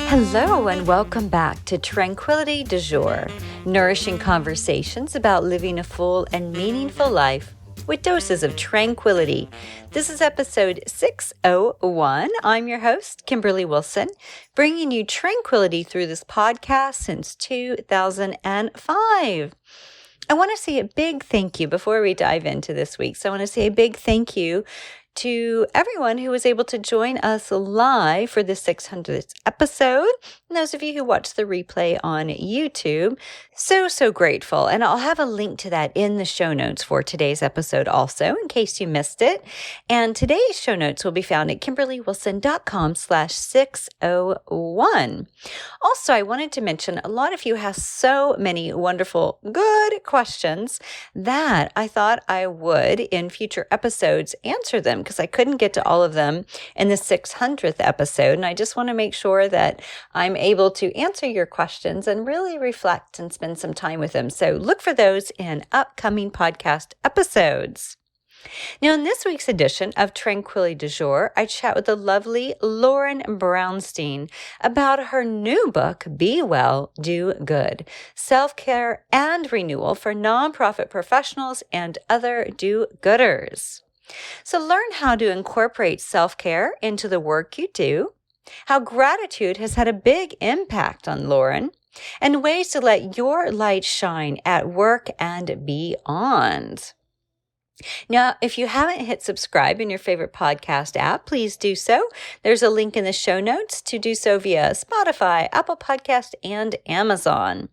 Hello and welcome back to Tranquility du Jour, nourishing conversations about living a full and meaningful life with doses of tranquility. This is episode 601. I'm your host, Kimberly Wilson, bringing you tranquility through this podcast since 2005. I want to say a big thank you before we dive into this week. So I want to say a big thank you to everyone who was able to join us live for the 600th episode. And those of you who watched the replay on YouTube, so grateful. And I'll have a link to that in the show notes for today's episode also, in case you missed it. And today's show notes will be found at kimberlywilson.com/601. Also, I wanted to mention a lot of you have so many wonderful, good questions that I thought I would, in future episodes, answer them, because I couldn't get to all of them in the 600th episode. And I just want to make sure that I'm able to answer your questions and really reflect and spend some time with them. So look for those in upcoming podcast episodes. Now, in this week's edition of Tranquility du Jour, I chat with the lovely Lauren Brownstein about her new book, Be Well, Do Good, Self-Care and Renewal for Nonprofit Professionals and Other Do-Gooders. So learn how to incorporate self-care into the work you do, how gratitude has had a big impact on Lauren, and ways to let your light shine at work and beyond. Now, if you haven't hit subscribe in your favorite podcast app, please do so. There's a link in the show notes to do so via Spotify, Apple Podcast, and Amazon.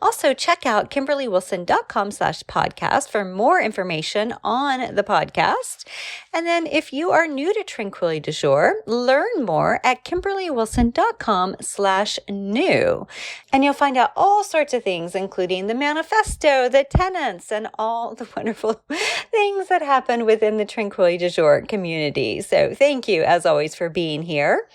Also, check out kimberlywilson.com/podcast for more information on the podcast. And then if you are new to Tranquility du Jour, learn more at kimberlywilson.com/new. And you'll find out all sorts of things, including the manifesto, the tenets, and all the wonderful things that happen within the Tranquility du Jour community. So thank you, as always, for being here.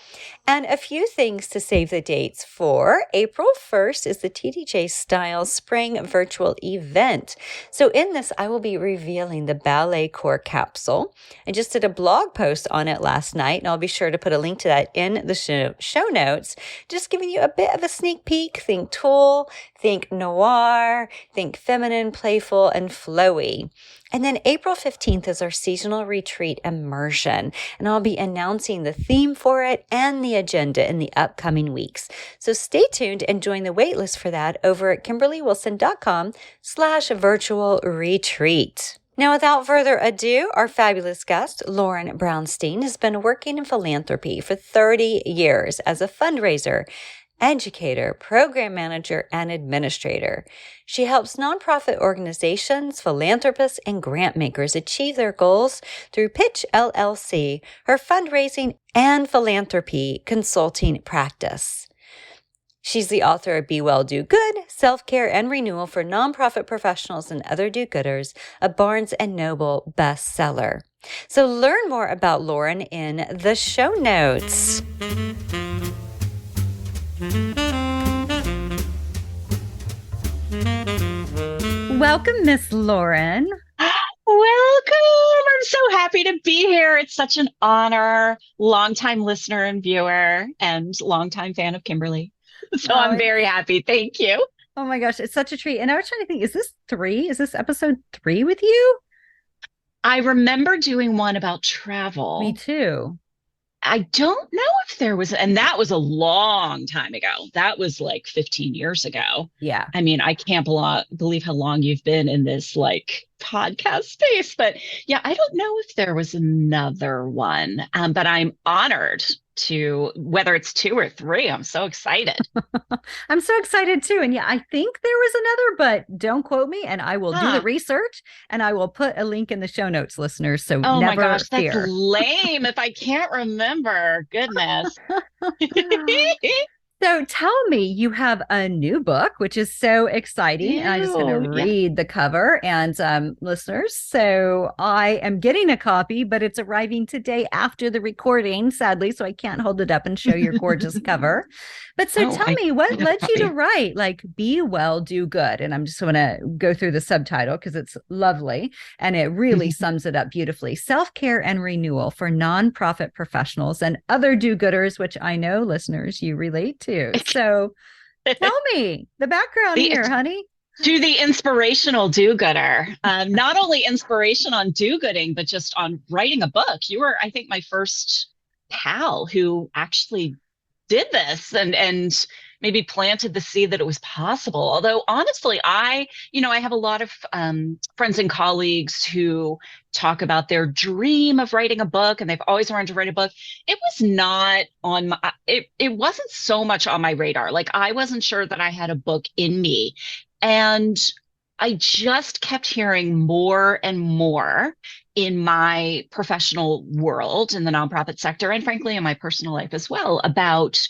And a few things to save the dates for. April 1st is the TDJ Style Spring Virtual Event. So in this, I will be revealing the Ballet Core Capsule. I just did a blog post on it last night, and I'll be sure to put a link to that in the show notes, just giving you a bit of a sneak peek. Think tulle, think noir, think feminine, playful, and flowy. And then April 15th is our seasonal retreat, Immersion, and I'll be announcing the theme for it and the agenda in the upcoming weeks. So stay tuned and join the waitlist for that over at kimberlywilson.com/virtual retreat. Now, without further ado, our fabulous guest, Lauren Brownstein, has been working in philanthropy for 30 years as a fundraiser, educator, program manager, and administrator. She helps nonprofit organizations, philanthropists, and grant makers achieve their goals through Pitch LLC, her fundraising and philanthropy consulting practice. She's the author of Be Well, Do Good, Self-Care and Renewal for Nonprofit Professionals and Other Do-Gooders, a Barnes Noble Bestseller. So learn more about Lauren in the show notes. Welcome, Miss Lauren. Welcome. I'm so happy to be here. It's such an honor. Longtime listener and viewer and longtime fan of Kimberly. So I'm very happy. Thank you. Oh my gosh, it's such a treat. And I was trying to think, is this 3? Is this episode 3 with you? I remember doing one about travel. Me too. I don't know if there was, and that was a long time ago. That was like 15 years ago. Yeah. I mean, I can't believe how long you've been in this like podcast space, but yeah, I don't know if there was another one, but I'm honored to, whether it's 2 or 3, I'm so excited. I'm so excited too. And yeah, I think there was another, but don't quote me, and I will do the research and I will put a link in the show notes, listeners. So oh never my gosh, fear. That's lame if I can't remember. Goodness. So tell me, you have a new book, which is so exciting. And I'm just going to Yeah. read the cover and listeners. So I am getting a copy, but it's arriving today after the recording, sadly. So I can't hold it up and show your gorgeous cover. But so Oh, tell I me, what have a led you to copy. write like Be Well, Do Good? And I'm just going to go through the subtitle because it's lovely and it really sums it up beautifully. Self-care and renewal for nonprofit professionals and other do-gooders, which I know listeners you relate to. So tell me the background the here, honey. to the inspirational do-gooder. Not only inspiration on do-gooding, but just on writing a book. You were, I think, my first pal who actually did this and maybe planted the seed that it was possible. Although honestly, I have a lot of friends and colleagues who talk about their dream of writing a book and they've always wanted to write a book. It was not on my, it wasn't so much on my radar. Like I wasn't sure that I had a book in me. And I just kept hearing more and more in my professional world, in the nonprofit sector, and frankly, in my personal life as well, about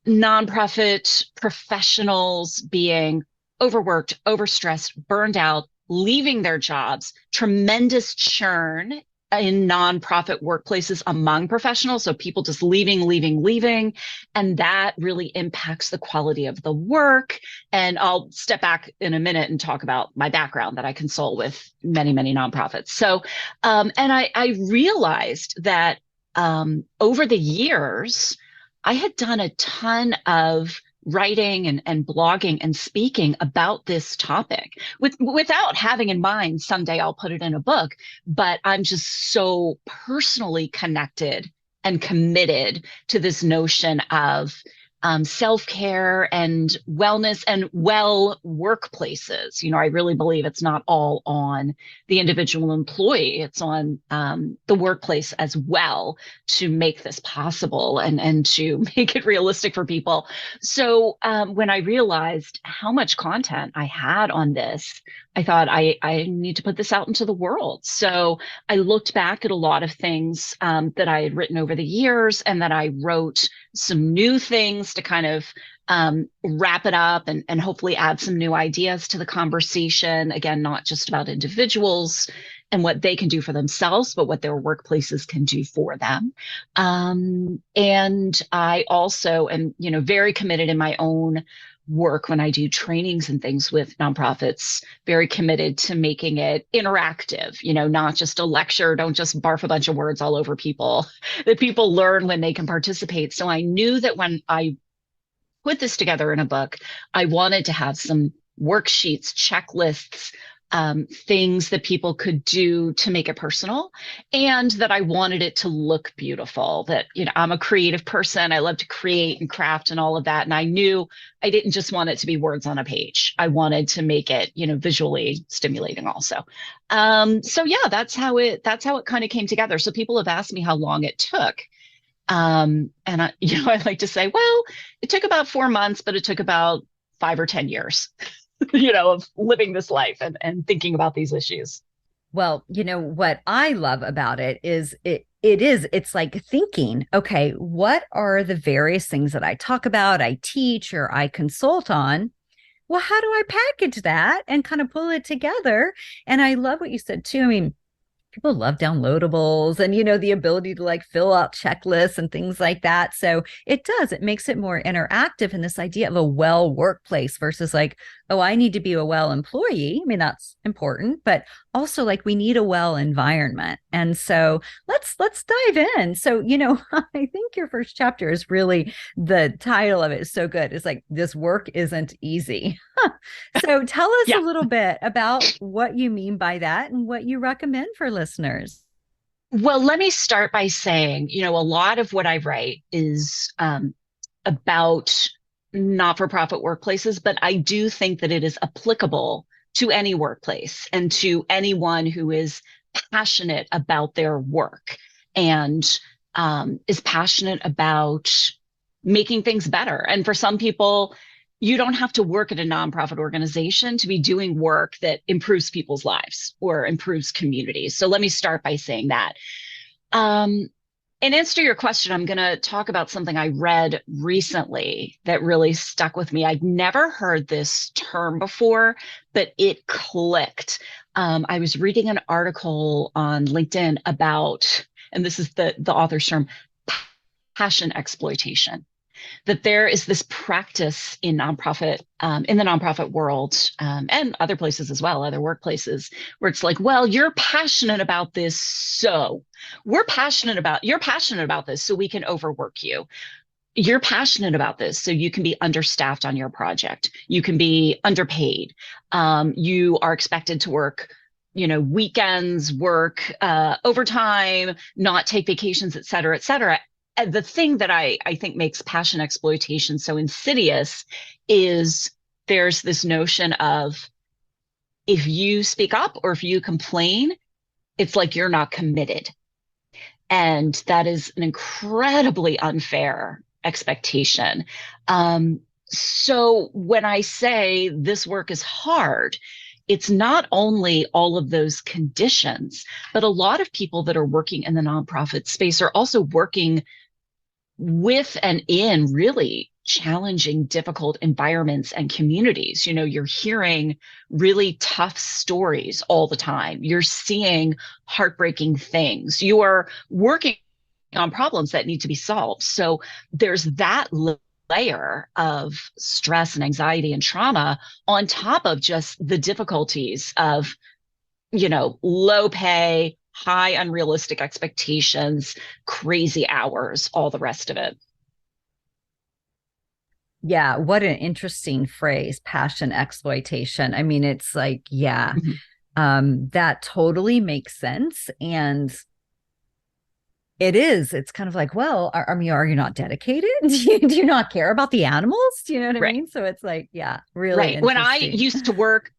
nonprofit professionals being overworked, overstressed, burned out, leaving their jobs, tremendous churn in nonprofit workplaces among professionals. So people just leaving. And that really impacts the quality of the work. And I'll step back in a minute and talk about my background that I consult with many, many nonprofits. So, and I realized that over the years, I had done a ton of writing and blogging and speaking about this topic without having in mind someday I'll put it in a book, but I'm just so personally connected and committed to this notion of self-care and wellness and well workplaces. I really believe it's not all on the individual employee. It's on the workplace as well to make this possible and to make it realistic for people. So when I realized how much content I had on this, I thought I need to put this out into the world. So I looked back at a lot of things that I had written over the years and that I wrote some new things to kind of wrap it up and hopefully add some new ideas to the conversation. Again, not just about individuals and what they can do for themselves, but what their workplaces can do for them. And I also am, very committed in my own work when I do trainings and things with nonprofits, very committed to making it interactive, not just a lecture, don't just barf a bunch of words all over people, that people learn when they can participate. So I knew that when I put this together in a book, I wanted to have some worksheets, checklists, things that people could do to make it personal, and that I wanted it to look beautiful. That, I'm a creative person. I love to create and craft and all of that. And I knew I didn't just want it to be words on a page. I wanted to make it, visually stimulating also. So yeah, that's how it kind of came together. So people have asked me how long it took. And I like to say, well, it took about 4 months, but it took about 5 or 10 years. Of living this life and thinking about these issues. Well, what I love about it is it's like thinking, okay, what are the various things that I talk about, I teach, or I consult on? Well, how do I package that and kind of pull it together? And I love what you said too. I mean, people love downloadables and the ability to like fill out checklists and things like that. So it makes it more interactive. And this idea of a well workplace versus like, oh, I need to be a well employee. I mean, that's important, but also like we need a well environment. And so let's dive in. So I think your first chapter is really, the title of it is so good. It's like, this work isn't easy. So tell us a Yeah. little bit about what you mean by that and what you recommend for listeners. Well, let me start by saying, a lot of what I write is about not-for-profit workplaces, but I do think that it is applicable to any workplace and to anyone who is passionate about their work and is passionate about making things better. And for some people, you don't have to work at a nonprofit organization to be doing work that improves people's lives or improves communities. So let me start by saying that. in answer to your question, I'm going to talk about something I read recently that really stuck with me. I'd never heard this term before, but it clicked. I was reading an article on LinkedIn about, and this is the author's term, passion exploitation. That there is this practice in in the nonprofit world, and other places as well, other workplaces, where it's like, well, you're passionate about this, so you're passionate about this, so we can overwork you. You're passionate about this, so you can be understaffed on your project. You can be underpaid. You are expected to work, weekends, work overtime, not take vacations, et cetera, et cetera. And the thing that I think makes passion exploitation so insidious is there's this notion of, if you speak up or if you complain, it's like you're not committed. And that is an incredibly unfair expectation. So when I say this work is hard, it's not only all of those conditions, but a lot of people that are working in the nonprofit space are also working with and in really challenging, difficult environments and communities. You're hearing really tough stories all the time. You're seeing heartbreaking things. You are working on problems that need to be solved. So there's that layer of stress and anxiety and trauma on top of just the difficulties of, low pay, high unrealistic expectations, crazy hours, all the rest of it. Yeah, what an interesting phrase, passion exploitation. I mean, it's like, yeah, that totally makes sense. And it's kind of like, well, are you not dedicated? Do you not care about the animals? Do you know what I Right. mean? So it's like, yeah, really Right. When I interesting. used to work,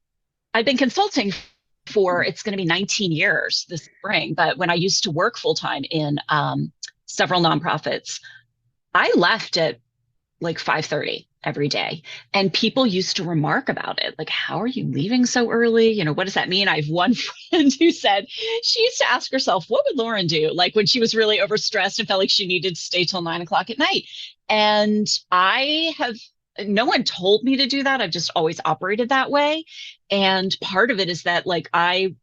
I've been consulting for, it's going to be 19 years this spring, but when I used to work full time in several nonprofits, I left at like 5:30 every day. And people used to remark about it. Like, how are you leaving so early? What does that mean? I have one friend who said she used to ask herself, what would Lauren do? Like when she was really overstressed and felt like she needed to stay till 9 o'clock at night. And no one told me to do that. I've just always operated that way. And part of it is that like I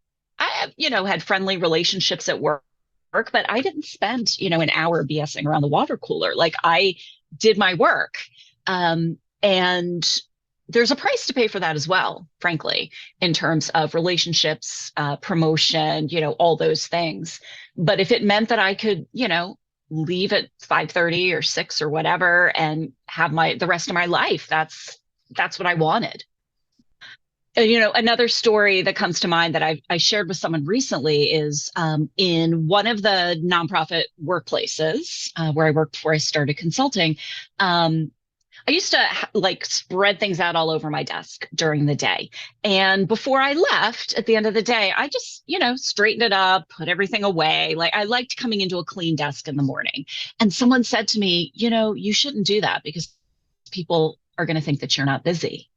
had friendly relationships at work, but I didn't spend, an hour BSing around the water cooler. Like I did my work. And there's a price to pay for that as well, frankly, in terms of relationships, promotion, all those things. But if it meant that I could, leave at 5:30 or 6 or whatever and have the rest of my life, that's what I wanted. Another story that comes to mind that I shared with someone recently is in one of the nonprofit workplaces where I worked before I started consulting. I used to like spread things out all over my desk during the day. And before I left at the end of the day, I just, straightened it up, put everything away. Like I liked coming into a clean desk in the morning. And someone said to me, you shouldn't do that because people are going to think that you're not busy.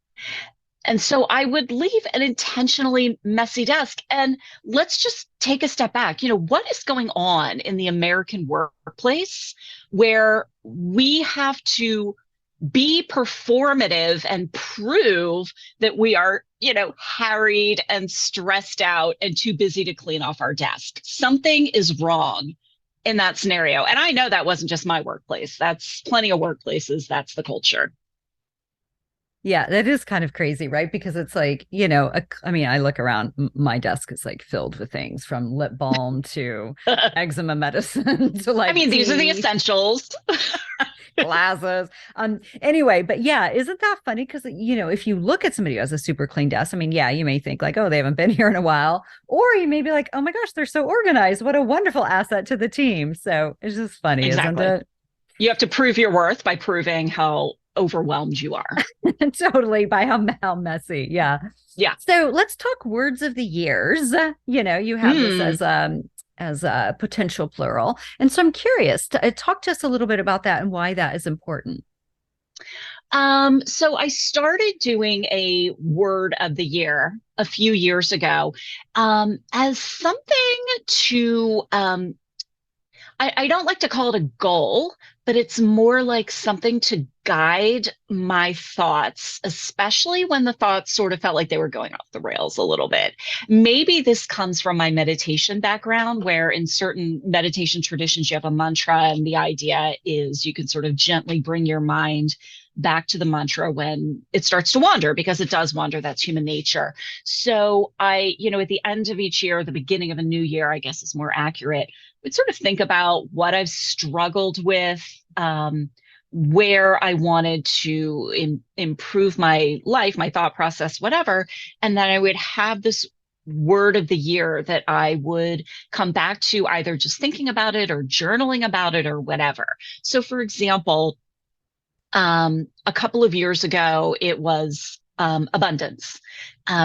And so I would leave an intentionally messy desk. And let's just take a step back. What is going on in the American workplace where we have to be performative and prove that we are, harried and stressed out and too busy to clean off our desk? Something is wrong in that scenario. And I know that wasn't just my workplace. That's plenty of workplaces. That's the culture. Yeah, that is kind of crazy, right? Because it's like, I look around, my desk is like filled with things from lip balm to eczema medicine to like these are the essentials. glasses. Anyway, but yeah, isn't that funny? Because, if you look at somebody who has a super clean desk, yeah, you may think like, oh, they haven't been here in a while. Or you may be like, oh my gosh, they're so organized. What a wonderful asset to the team. So it's just funny, Exactly. isn't it? You have to prove your worth by proving how overwhelmed you are. Totally, by how messy. Yeah. Yeah. So let's talk words of the years. You have this as a potential plural. And so I'm curious to talk to us a little bit about that and why that is important. So I started doing a word of the year a few years ago, as something to I don't like to call it a goal, but it's more like something to guide my thoughts, especially when the thoughts sort of felt like they were going off the rails a little bit. Maybe this comes from my meditation background, where in certain meditation traditions, you have a mantra, and the idea is you can sort of gently bring your mind back to the mantra when it starts to wander, because it does wander. That's human nature. So at the end of each year, the beginning of a new year, I guess is more accurate, would sort of think about what I've struggled with, where I wanted to improve my life, my thought process, whatever. And then I would have this word of the year that I would come back to, either just thinking about it or journaling about it or whatever. So, for example, a couple of years ago, it was abundance,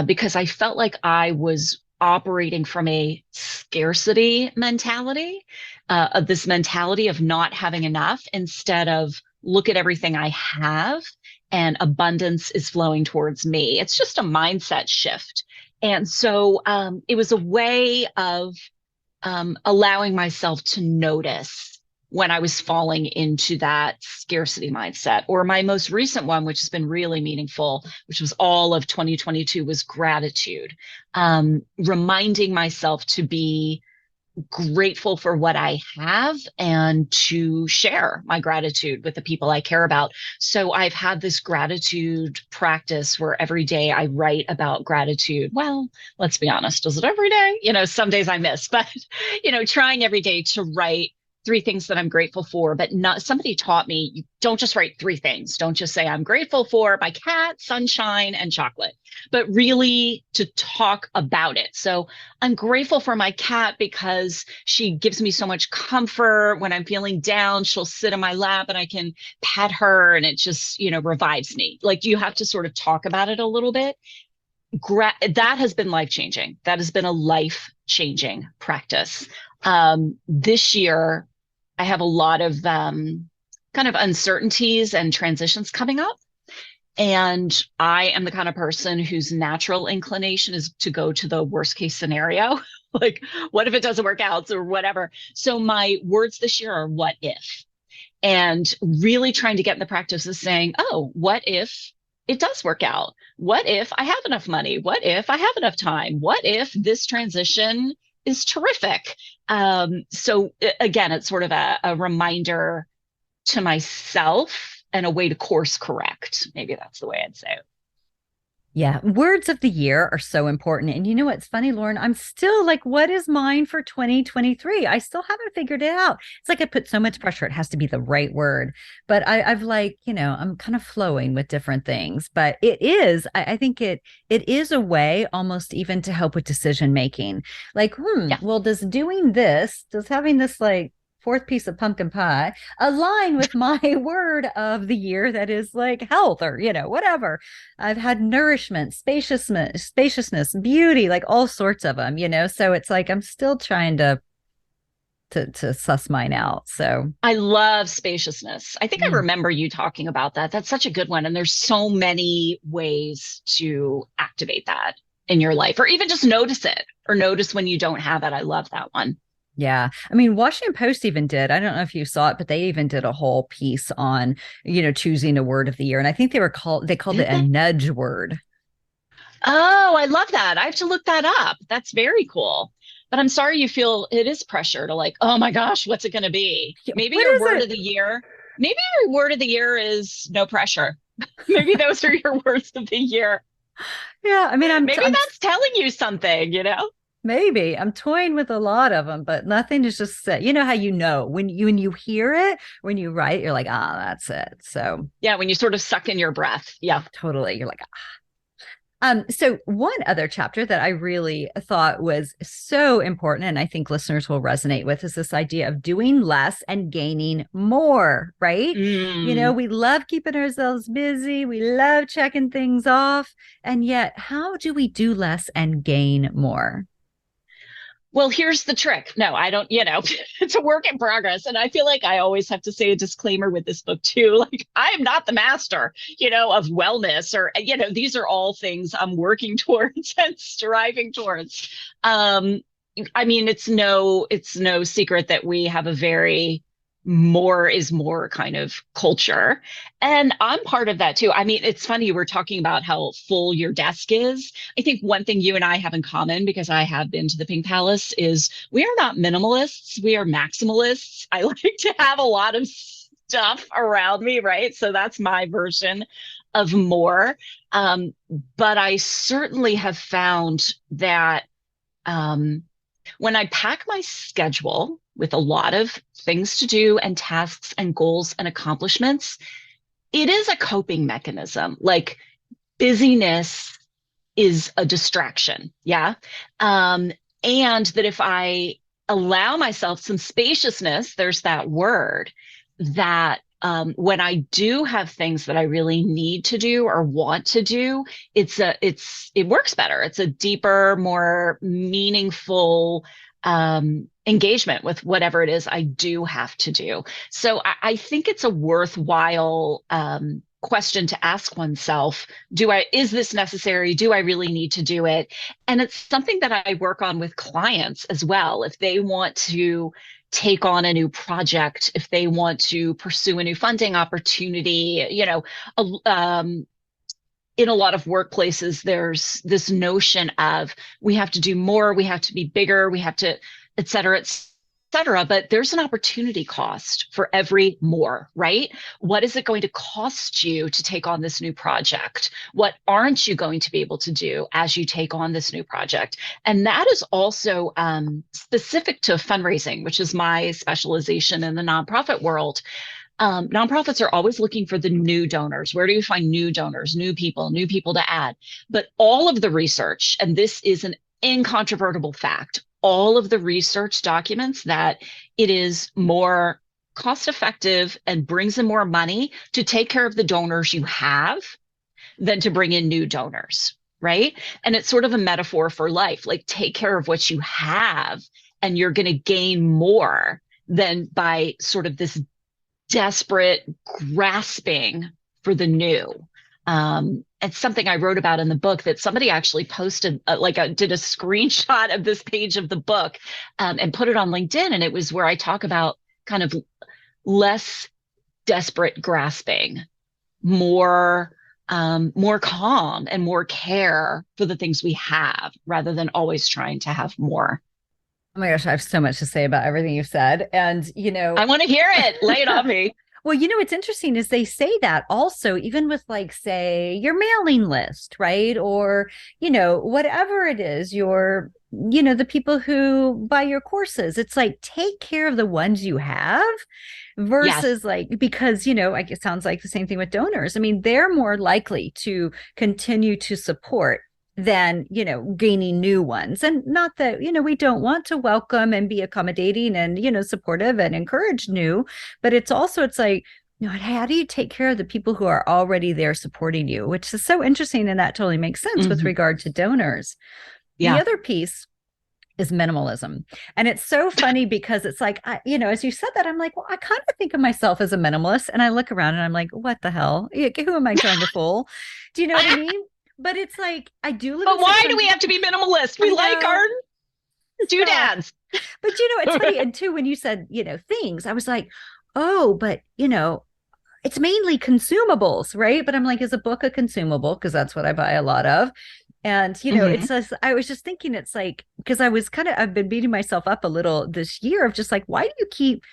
because I felt like I was operating from a scarcity mentality, of this mentality of not having enough, instead of look at everything I have and abundance is flowing towards me. It's just a mindset shift. And so it was a way of allowing myself to notice when I was falling into that scarcity mindset. Or my most recent one, which has been really meaningful, which was all of 2022, was gratitude. Reminding myself to be grateful for what I have and to share my gratitude with the people I care about. So I've had this gratitude practice where every day I write about gratitude. Well, let's be honest, is it every day? Some days I miss, but, trying every day to write three things that I'm grateful for. But not, somebody taught me, you don't just write three things. Don't just say I'm grateful for my cat, sunshine, and chocolate, but really to talk about it. So I'm grateful for my cat because she gives me so much comfort. When I'm feeling down, she'll sit in my lap and I can pet her, and it just, revives me. Like, you have to sort of talk about it a little bit. That has been life-changing. That has been a life-changing practice. This year, I have a lot of kind of uncertainties and transitions coming up. And I am the kind of person whose natural inclination is to go to the worst case scenario. Like, what if it doesn't work out or whatever? So my words this year are what if, and really trying to get in the practice of saying, oh, what if it does work out? What if I have enough money? What if I have enough time? What if this transition is terrific? So again, it's sort of a reminder to myself and a way to course correct. Maybe that's the way I'd say it. Yeah, words of the year are so important. And you know what's funny, Lauren? I'm still like, what is mine for 2023? I still haven't figured it out. It's like I put so much pressure. It has to be the right word. But I've like, I'm kind of flowing with different things. But it is, I think it is a way almost even to help with decision making. Like, Yeah. well, does having this like fourth piece of pumpkin pie align with my word of the year that is like health or whatever? I've had nourishment, spaciousness, beauty, like all sorts of them, so it's like I'm still trying to suss mine out. So I love spaciousness. I think I remember you talking about that. That's such a good one. And there's so many ways to activate that in your life, or even just notice it, or notice when you don't have it. I love that one. Yeah. I mean, Washington Post even did, I don't know if you saw it, but they even did a whole piece on, choosing a word of the year. And I think they called it a nudge word. Oh, I love that. I have to look that up. That's very cool. But I'm sorry you feel it is pressure to like, oh my gosh, what's it going to be? Maybe What your is word it? of the year, maybe your word of the year is no pressure. Maybe those are your words of the year. Yeah. I mean, Maybe I'm that's telling you something. maybe I'm toying with a lot of them, but nothing is just set. You know how when you hear it, when you write, you're like, that's it. So Yeah, when you sort of suck in your breath. Yeah. totally, you're like, So one other chapter that I really thought was so important, and I think listeners will resonate with, is this idea of doing less and gaining more, right? Mm. We love keeping ourselves busy. We love checking things off. And yet, how do we do less and gain more? Well, here's the trick. No, I don't, it's a work in progress. And I feel like I always have to say a disclaimer with this book too. Like, I am not the master, of wellness, or, these are all things I'm working towards and striving towards. I mean, it's no secret that we have a very more is more kind of culture. And I'm part of that too. I mean, it's funny, we're talking about how full your desk is. I think one thing you and I have in common, because I have been to the Pink Palace, is we are not minimalists, we are maximalists. I like to have a lot of stuff around me, right? So that's my version of more. Um, but I certainly have found that when I pack my schedule with a lot of things to do and tasks and goals and accomplishments, it is a coping mechanism. Like busyness is a distraction. Yeah. And that if I allow myself some spaciousness, there's that word, that when I do have things that I really need to do or want to do, it works better. It's a deeper, more meaningful engagement with whatever it is I do have to do. So I think it's a worthwhile question to ask oneself. Is this necessary? Do I really need to do it? And it's something that I work on with clients as well. If they want to take on a new project, if they want to pursue a new funding opportunity, in a lot of workplaces, there's this notion of we have to do more, we have to be bigger, we have to, et cetera, et cetera. But there's an opportunity cost for every more, right? What is it going to cost you to take on this new project? What aren't you going to be able to do as you take on this new project? And that is also specific to fundraising, which is my specialization in the nonprofit world. Nonprofits are always looking for the new donors. Where do you find new donors, new people to add? But all of the research, and this is an incontrovertible fact, all of the research documents that it is more cost effective and brings in more money to take care of the donors you have than to bring in new donors, right? And it's sort of a metaphor for life, like take care of what you have and you're going to gain more than by sort of this desperate grasping for the new. It's something I wrote about in the book that somebody actually posted, did a screenshot of this page of the book and put it on LinkedIn. And it was where I talk about kind of less desperate grasping, more calm and more care for the things we have rather than always trying to have more. Oh my gosh, I have so much to say about everything you've said. And, I want to hear it. Lay it on me. Well, what's interesting is they say that also, even with like, say, your mailing list, right? Or, whatever it is, the people who buy your courses, it's like, take care of the ones you have versus like, because, it sounds like the same thing with donors. I mean, they're more likely to continue to support than, gaining new ones. And not that, we don't want to welcome and be accommodating and, supportive and encourage new, but it's like, how do you take care of the people who are already there supporting you, which is so interesting. And that totally makes sense with regard to donors. Yeah. The other piece is minimalism. And it's so funny because it's like, as you said that, I'm like, well, I kind of think of myself as a minimalist. And I look around and I'm like, what the hell? Who am I trying to fool? Do you know what I mean? But it's like, I do live. But why do we have to be minimalist? We like our doodads. But it's funny. And too, when you said, things, I was like, oh, but it's mainly consumables, right? But I'm like, is a book a consumable? Because that's what I buy a lot of. And, it's just, I was just thinking, it's like, because I've been beating myself up a little this year of just like, why do you keep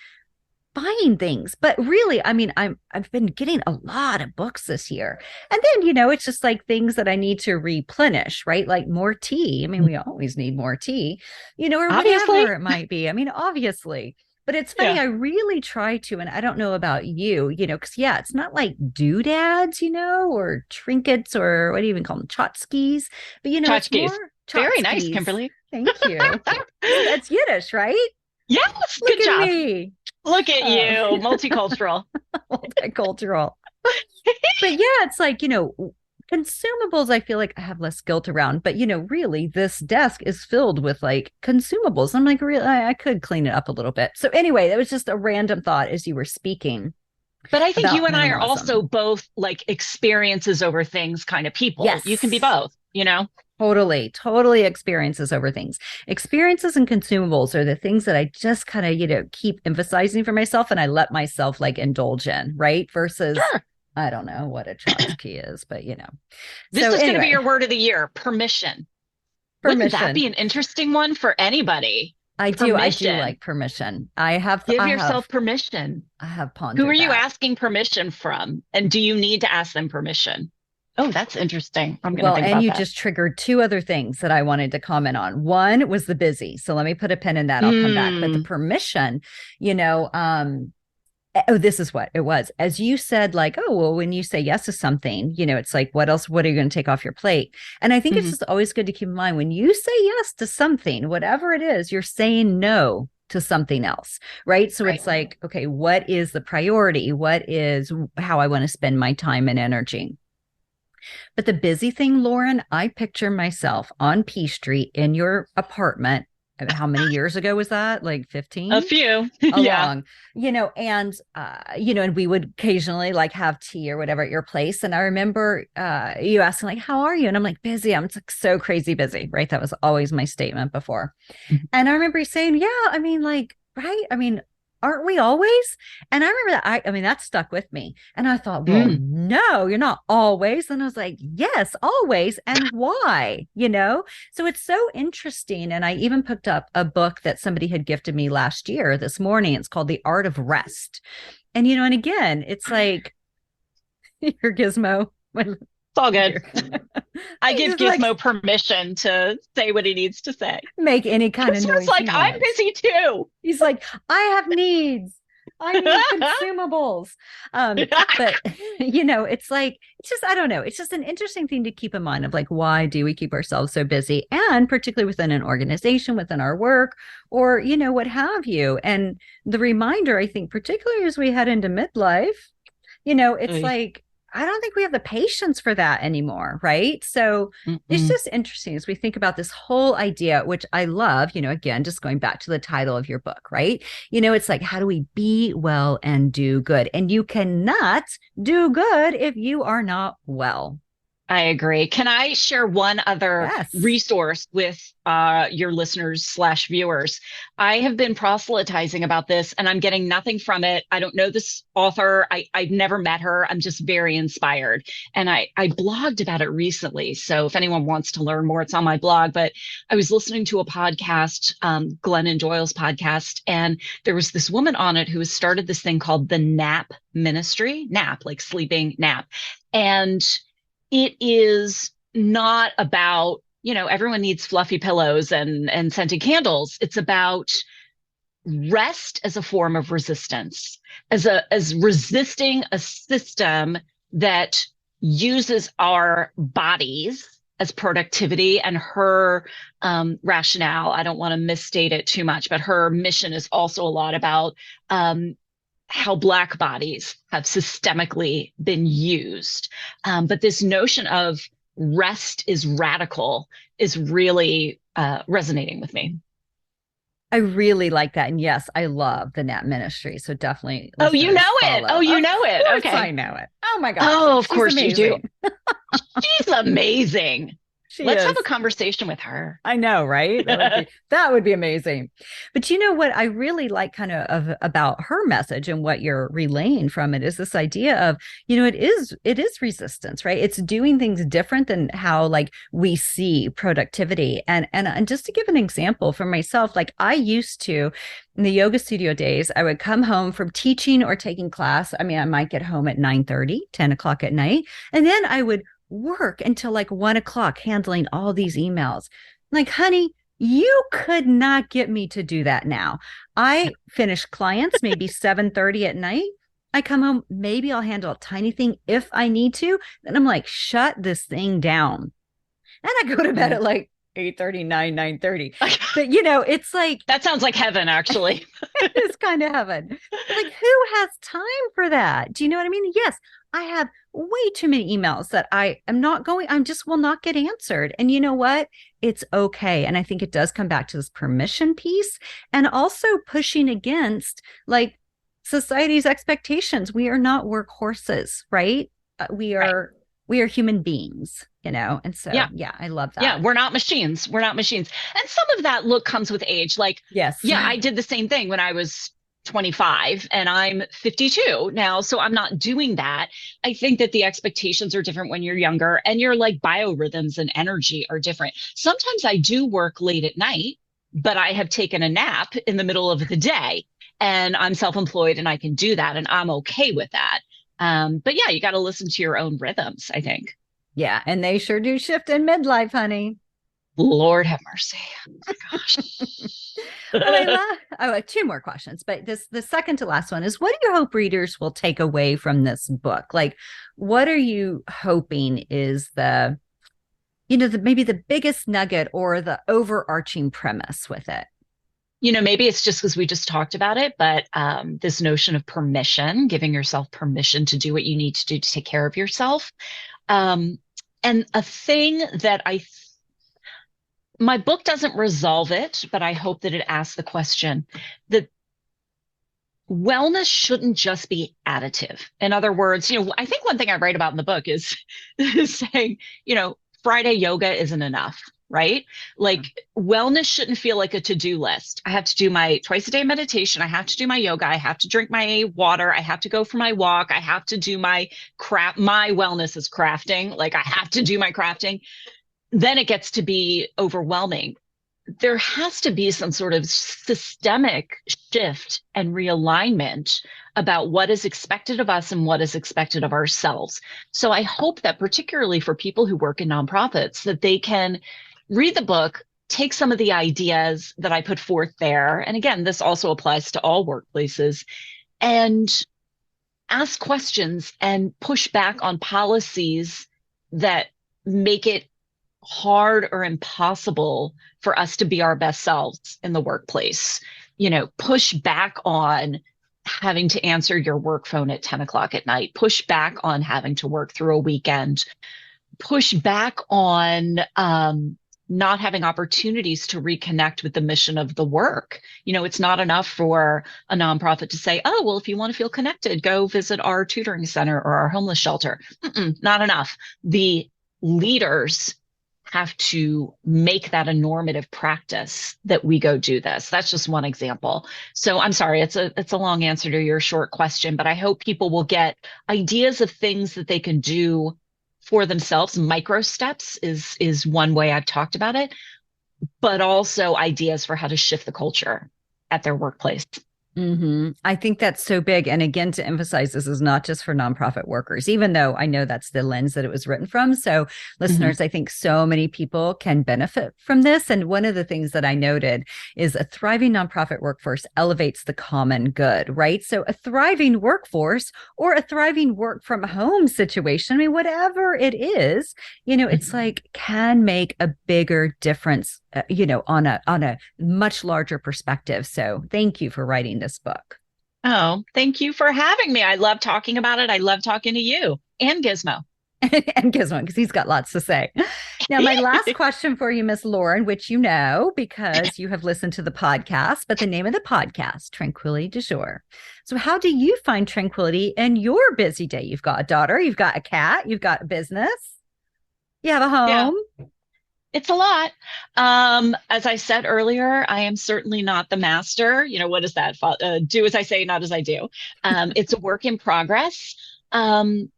buying things? But really, I mean, I've been getting a lot of books this year. And then, it's just like things that I need to replenish, right? Like more tea. I mean, we always need more tea, or obviously. Whatever it might be. I mean, obviously. But it's funny, I really try to, and I don't know about you, because it's not like doodads, or trinkets, or what do you even call them? Tchotchkes. But, tchotchkes. It's more tchotchkes. Very nice, Kimberly. Thank you. That's Yiddish, right? Yes, Look good at job. Me. Look at you, multicultural. Multicultural. But it's like, consumables, I feel like I have less guilt around, but really this desk is filled with like consumables. I'm like, really, I could clean it up a little bit. So anyway, that was just a random thought as you were speaking. But I think you and I are also both like experiences over things kind of people. Yes. You can be both, Totally experiences over things. Experiences and consumables are the things that I just kind of, keep emphasizing for myself and I let myself like indulge in, right? Versus, Sure. I don't know what a tchotchke is, but This So is going to be your anyway, word of the year, permission. Wouldn't that permission. be an interesting one for anybody? I do Permission. like permission. I have, Give I yourself have, permission. I have Who are pondered you that. asking permission from? And do you need to ask them permission? Oh, that's interesting. I'm going to Well, think and about you that. just triggered two other things that I wanted to comment on. One was the busy. So let me put a pin in that. I'll come back. But the Hmm. permission, you know, oh, this is what it was. As you said, like, oh, well, when you say yes to something, it's like, what else? What are you going to take off your plate? And I think it's Hmm. just always good to keep in mind when you say yes to something, whatever it is, you're saying no to something else, right? So Right. it's like, okay, what is the priority? What is how I want to spend my time and energy? But the busy thing, Lauren, I picture myself on P Street in your apartment. How many years ago was that? Like A 15? few. Yeah. Along, and we would occasionally like have tea or whatever at your place. And I remember you asking like, how are you? And I'm like, busy. I'm like so crazy busy, right? That was always my statement before. And I remember you saying, yeah, I mean, like, right? I mean, aren't we always? And I remember that. I mean, that stuck with me. And I thought, well, Mm. no, you're not always. And I was like, yes, always. And why? So it's so interesting. And I even picked up a book that somebody had gifted me last year this morning. It's called The Art of Rest. And again, it's like your gizmo when It's all good. you're I he give just like Gizmo permission to say what he needs to say. make any kind of Gizmo's noise like, he I'm wants. busy too. He's like, I have needs. I need consumables. But it's like, it's just, I don't know. It's just an interesting thing to keep in mind of like, why do we keep ourselves so busy? And particularly within an organization, within our work, or, what have you. And the reminder, I think, particularly as we head into midlife, it's like, I don't think we have the patience for that anymore, right? So it's Mm-mm. just interesting as we think about this whole idea, which I love, again, just going back to the title of your book, right? It's like, how do we be well and do good? And you cannot do good if you are not well. I agree. Can I share one other Yes. resource with your listeners slash viewers? I have been proselytizing about this and I'm getting nothing from it. I don't know this author. I've never met her. I'm just very inspired. And I blogged about it recently. So if anyone wants to learn more, it's on my blog. But I was listening to a podcast, Glennon Doyle's podcast, and there was this woman on it who has started this thing called the Nap Ministry, nap, like sleeping nap. And it is not about, everyone needs fluffy pillows and scented candles. It's about rest as a form of resistance, as resisting a system that uses our bodies as productivity. And her rationale, I don't want to misstate it too much, but her mission is also a lot about how Black bodies have systemically been used. But this notion of rest is radical is really resonating with me. I really like that. And yes, I love the Nat Ministry. So definitely Oh, you know listeners it. follow. Oh, you Of know it. course I Okay. know it. Oh my gosh. Oh, of She's course you do. amazing. She's amazing. She Let's have is. a conversation with her. I know, right? That would be amazing. But you know what I really like kind of about her message and what you're relaying from it is this idea of, it is resistance, right? It's doing things different than how like we see productivity. And just to give an example for myself, like I used to in the yoga studio days, I would come home from teaching or taking class. I mean, I might get home at 9:30, 10 o'clock at night, and then I would work until like 1 o'clock handling all these emails. Like, honey, you could not get me to do that now. I finish clients maybe 7:30 at night. I come home, maybe I'll handle a tiny thing if I need to. Then I'm like, shut this thing down. And I go to bed Mm. at like 8:30, 9:30. But it's like That sounds like heaven, actually. it's kind of heaven. But like, who has time for that? Do you know what I mean? Yes, I have way too many emails that I just will not get answered. And you know what? It's okay. And I think it does come back to this permission piece and also pushing against like society's expectations. We are not workhorses, right? We Right. are we are human beings. And so, Yeah. yeah, I love Yeah, that. we're not machines. We're not machines. And some of that look comes with age. Like, Yes. yeah, I did the same thing when I was 25 and I'm 52 now. So I'm not doing that. I think that the expectations are different when you're younger and your like biorhythms and energy are different. Sometimes I do work late at night, but I have taken a nap in the middle of the day and I'm self-employed and I can do that and I'm okay with that. But yeah, you got to listen to your own rhythms, I think. Yeah, and they sure do shift in midlife, honey. Lord have mercy. Gosh. Well, I love two more questions, but the second to last one is, what do you hope readers will take away from this book? Like, what are you hoping is maybe the biggest nugget or the overarching premise with it? Maybe it's just because we just talked about it, but this notion of permission, giving yourself permission to do what you need to do to take care of yourself. And a thing that my book doesn't resolve it, but I hope that it asks the question that wellness shouldn't just be additive. In other words, I think one thing I write about in the book is, is saying, Friday yoga isn't enough, right? Like wellness shouldn't feel like a to-do list. I have to do my twice a day meditation. I have to do my yoga. I have to drink my water. I have to go for my walk. I have to do my craft. My wellness is crafting. Like I have to do my crafting. Then it gets to be overwhelming. There has to be some sort of systemic shift and realignment about what is expected of us and what is expected of ourselves. So I hope that particularly for people who work in nonprofits, that they can read the book, take some of the ideas that I put forth there. And again, this also applies to all workplaces, and ask questions and push back on policies that make it hard or impossible for us to be our best selves in the workplace. Push back on having to answer your work phone at 10 o'clock at night, push back on having to work through a weekend, push back on not having opportunities to reconnect with the mission of the work. It's not enough for a nonprofit to say, oh, well, if you want to feel connected, go visit our tutoring center or our homeless shelter. Not enough. The leaders have to make that a normative practice that we go do this. That's just one example. So I'm sorry, it's a long answer to your short question, but I hope people will get ideas of things that they can do for themselves. Micro steps is one way I've talked about it, but also ideas for how to shift the culture at their workplace. I think that's so big. And again, to emphasize, this is not just for nonprofit workers, even though I know that's the lens that it was written from. So listeners, I think so many people can benefit from this. And one of the things that I noted is a thriving nonprofit workforce elevates the common good, right? So a thriving workforce or a thriving work from home situation, I mean, whatever it is, it's like can make a bigger difference, on a much larger perspective. So thank you for writing this book. Oh, thank you for having me. I love talking about it. I love talking to you and Gizmo. And Gizmo, because he's got lots to say. Now, my last question for you, Miss Lauren, which you know because you have listened to the podcast, but the name of the podcast, Tranquility du Jour. So how do you find tranquility in your busy day? You've got a daughter, you've got a cat, you've got a business, you have a home. Yeah. It's a lot. As I said earlier, I am certainly not the master. What is that? Do as I say, not as I do. It's a work in progress. One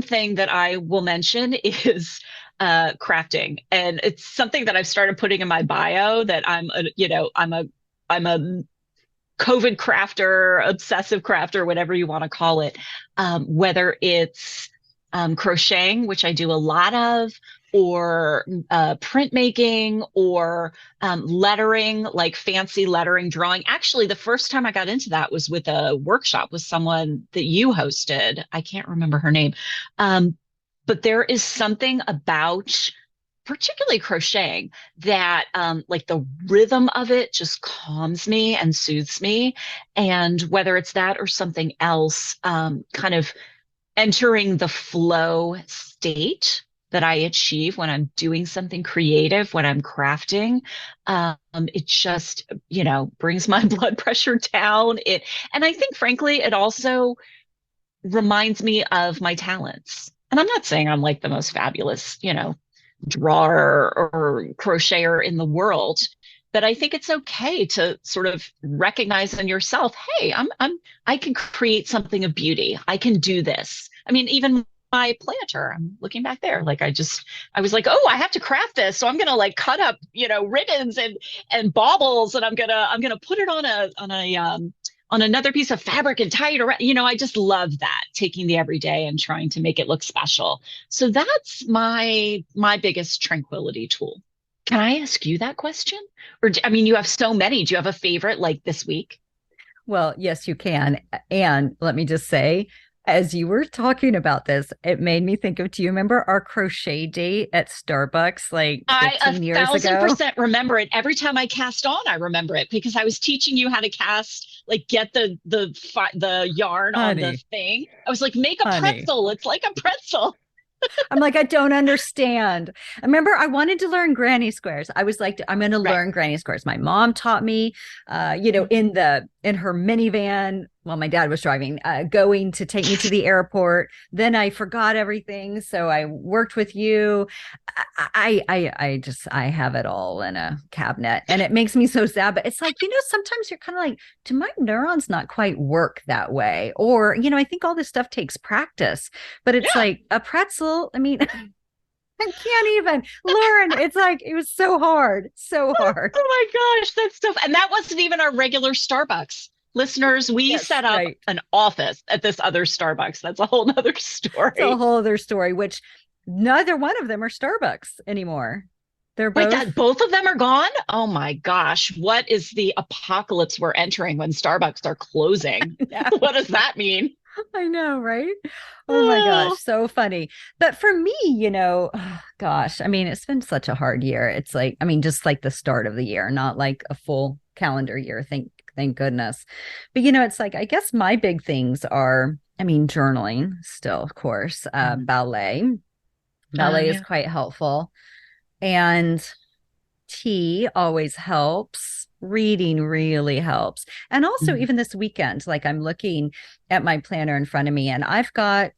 thing that I will mention is crafting, and it's something that I've started putting in my bio that I'm a COVID crafter, obsessive crafter, whatever you want to call it. Whether it's crocheting, which I do a lot of, or printmaking, or lettering, like fancy lettering, drawing. Actually, the first time I got into that was with a workshop with someone that you hosted. I can't remember her name. But there is something about particularly crocheting that like the rhythm of it just calms me and soothes me. And whether it's that or something else, kind of entering the flow state that I achieve when I'm doing something creative, when I'm crafting, it just, brings my blood pressure down. And I think, frankly, it also reminds me of my talents. And I'm not saying I'm like the most fabulous, drawer or crocheter in the world, but I think it's okay to sort of recognize in yourself, hey, I can create something of beauty. I can do this. I mean, even my planter, I'm looking back there, like I was like, oh, I have to craft this. So I'm gonna like cut up, ribbons and baubles, and I'm gonna put it on another piece of fabric and tie it around. I just love that, taking the everyday and trying to make it look special. So that's my biggest tranquility tool. Can I ask you that question? Or I mean, you have so many. Do you have a favorite like this week? Well, yes, you can. And let me just say, as you were talking about this, it made me think of, do you remember our crochet date at Starbucks like I a 15 years thousand ago? percent remember it. Every time I cast on, I remember it because I was teaching you how to cast, like get the yarn on the Honey, thing. I was like, make a honey. pretzel. It's like a pretzel. I'm like, I don't understand. I remember I wanted to learn granny squares. I was like, I'm going to Right. learn granny squares. My mom taught me, in her minivan while my dad was driving, going to take me to the airport. Then I forgot everything, so I worked with you. I have it all in a cabinet, and it makes me so sad. But it's like, sometimes you're kind of like, do my neurons not quite work that way? Or, I think all this stuff takes practice, but it's Yeah. like a pretzel. I mean, I can't even, Lauren. It's like it was so hard, so hard. Oh my gosh, that's stuff. And that wasn't even our regular Starbucks. Listeners, we Yes, set up right. an office at this other Starbucks. That's a whole nother It's a story. whole other story. Which neither one of them are Starbucks anymore. They're Wait, both. that both of them are gone? Oh my gosh. What is the apocalypse we're entering when Starbucks are closing? Yeah, What does that mean? I know, right? Oh my gosh, Oh, so funny. But for me, gosh, I mean, it's been such a hard year. It's like, I mean, just like the start of the year, not like a full calendar year. Thank goodness. But it's like, I guess my big things are, I mean, journaling still, of course, ballet. Ballet is yeah. quite helpful. And tea always helps. Reading really helps. And also, Mhm. even this weekend, like I'm looking at my planner in front of me and I've got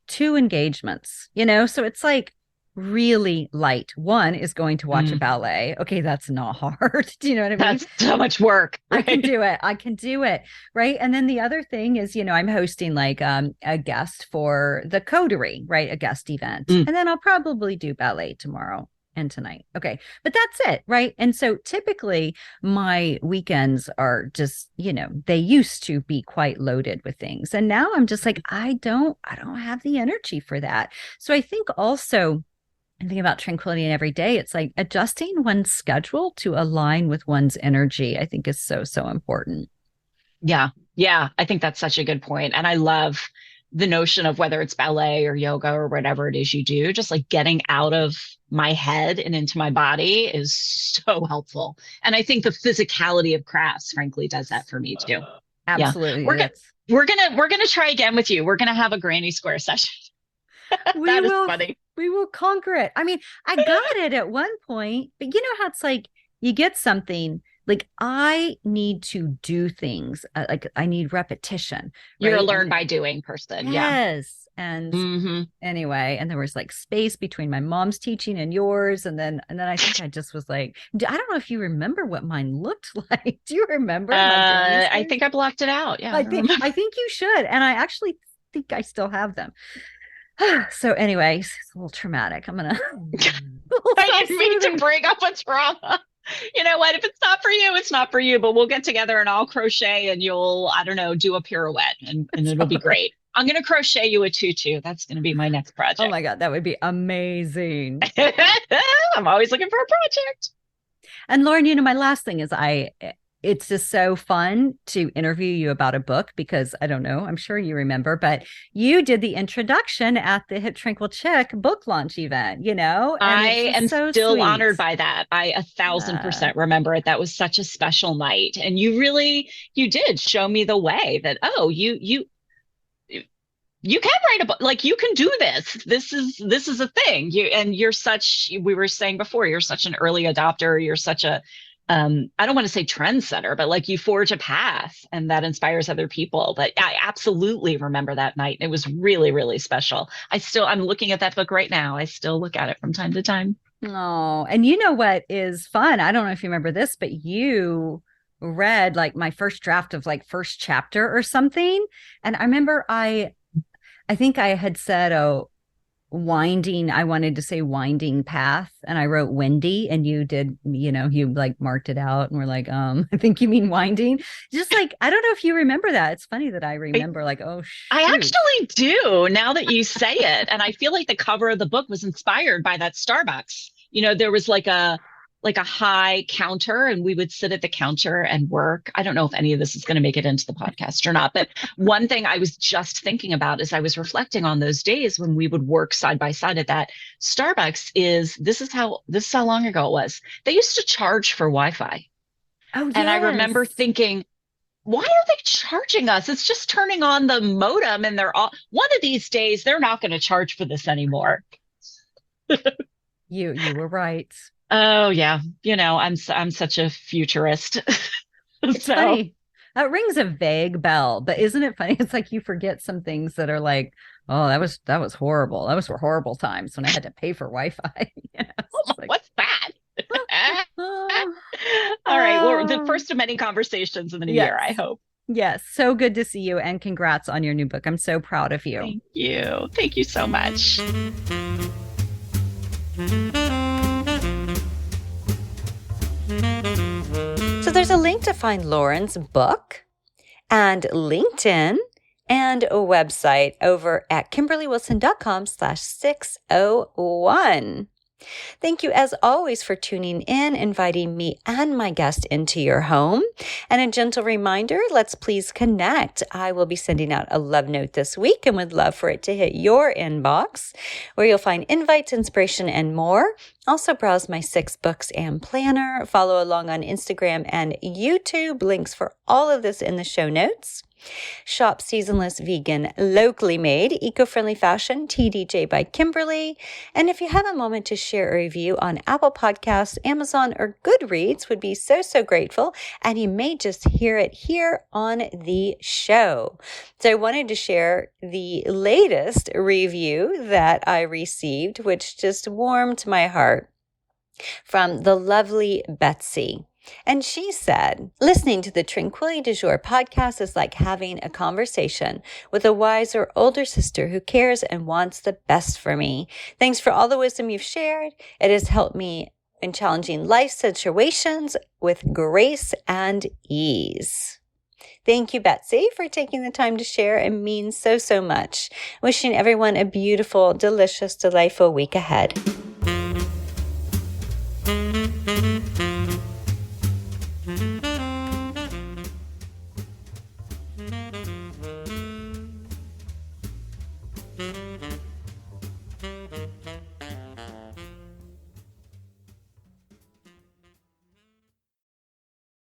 two engagements, so it's like really light. One is going to watch a Mm. ballet. Okay, that's not hard. Do you know what I mean? That's so much work, I can right? do it. I can do it. Right. And then the other thing is, I'm hosting like a guest for the coterie, right? A guest event. Mm. And then I'll probably do ballet tomorrow and tonight. Okay. But that's it. Right. And so typically my weekends are just, they used to be quite loaded with things. And now I'm just like, I don't have the energy for that. So I think also and think about tranquility in every day, it's like adjusting one's schedule to align with one's energy, I think is so, so important. Yeah. Yeah. I think that's such a good point. And I love the notion of whether it's ballet or yoga or whatever it is you do, just like getting out of my head and into my body is so helpful. And I think the physicality of crafts, frankly, does that for me too. Yeah. Absolutely. We're gonna That's we're gonna try again with you. We're gonna have a granny square session. we That is will funny. we will conquer it. I mean, I got it at one point, but you know how it's like you get something like I need to do things like I need repetition, You're a right? learn And by doing person. Yeah. yes, and Hmm. anyway, and there was like space between my mom's teaching and yours, and then I think I just was like, I don't know if you remember what mine looked like. Do you remember my granny I squares? think I blocked it out. Yeah, I I don't think remember. I think you should, and I actually think I still have them. So, anyway, it's a little traumatic. I'm gonna a little I didn't mean to self-soothing. bring up a trauma. You know what? If it's not for you, it's not for you. But we'll get together and I'll crochet and you'll, I don't know, do a pirouette and It's it'll all be right. great. I'm going to crochet you a tutu. That's going to be my next Oh project. my God, that would be amazing. I'm always looking for a project. And Lauren, my last thing is it's just so fun to interview you about a book because I don't know, I'm sure you remember, but you did the introduction at the Hip Tranquil Chick book launch event, and it's I just am so still sweet. honored by that. I a thousand Uh, percent remember it. That was such a special night. And you did show me the way that, oh, you can write a book, like you can do this. This is a thing. We were saying before, you're such an early adopter. You're such a I don't want to say trendsetter, but like you forge a path and that inspires other people. But I absolutely remember that night. It was really, really special. I'm looking at that book right now. I still look at it from time to time. Oh, and you know what is fun? I don't know if you remember this, but you read like my first draft of like first chapter or something. And I remember I think I had said, oh, I wanted to say winding path, and I wrote windy, and you did, you like marked it out and we're like, I think you mean winding. Just like, I don't know if you remember that. It's funny that I remember like, oh I shoot. actually do now that you say it. And I feel like the cover of the book was inspired by that Starbucks. There was like a high counter and we would sit at the counter and work. I don't know if any of this is going to make it into the podcast or not, but one thing I was just thinking about as I was reflecting on those days when we would work side by side at that Starbucks this is how long ago it was. They used to charge for Wi-Fi. Oh, yes. And I remember thinking, why are they charging us? It's just turning on the modem and one of these days they're not going to charge for this anymore. You were right. Oh yeah. I'm such a futurist. It's funny. That rings a vague bell, but isn't it funny? It's like you forget some things that are like, oh, that was horrible. Those were horrible times when I had to pay for Wi-Fi. What's that? All right. Well, the first of many conversations in the new year, I hope. Yes. So good to see you, and congrats on your new book. I'm so proud of you. Thank you. Thank you so much. So there's a link to find Lauren's book and LinkedIn and a website over at KimberlyWilson.com/601. Thank you, as always, for tuning in, inviting me and my guest into your home. And a gentle reminder, let's please connect. I will be sending out a love note this week and would love for it to hit your inbox, where you'll find invites, inspiration, and more. Also, browse my 6 books and planner. Follow along on Instagram and YouTube. Links for all of this in the show notes. Shop seasonless, vegan, locally made, eco-friendly fashion, TDJ by Kimberly. And if you have a moment to share a review on Apple Podcasts, Amazon, or Goodreads, would be so, so grateful. And you may just hear it here on the show. So I wanted to share the latest review that I received, which just warmed my heart, from the lovely Betsy. And she said, listening to the Tranquility du Jour podcast is like having a conversation with a wiser older sister who cares and wants the best for me. Thanks for all the wisdom you've shared. It has helped me in challenging life situations with grace and ease. Thank you, Betsy, for taking the time to share. It means so, so much. Wishing everyone a beautiful, delicious, delightful week ahead.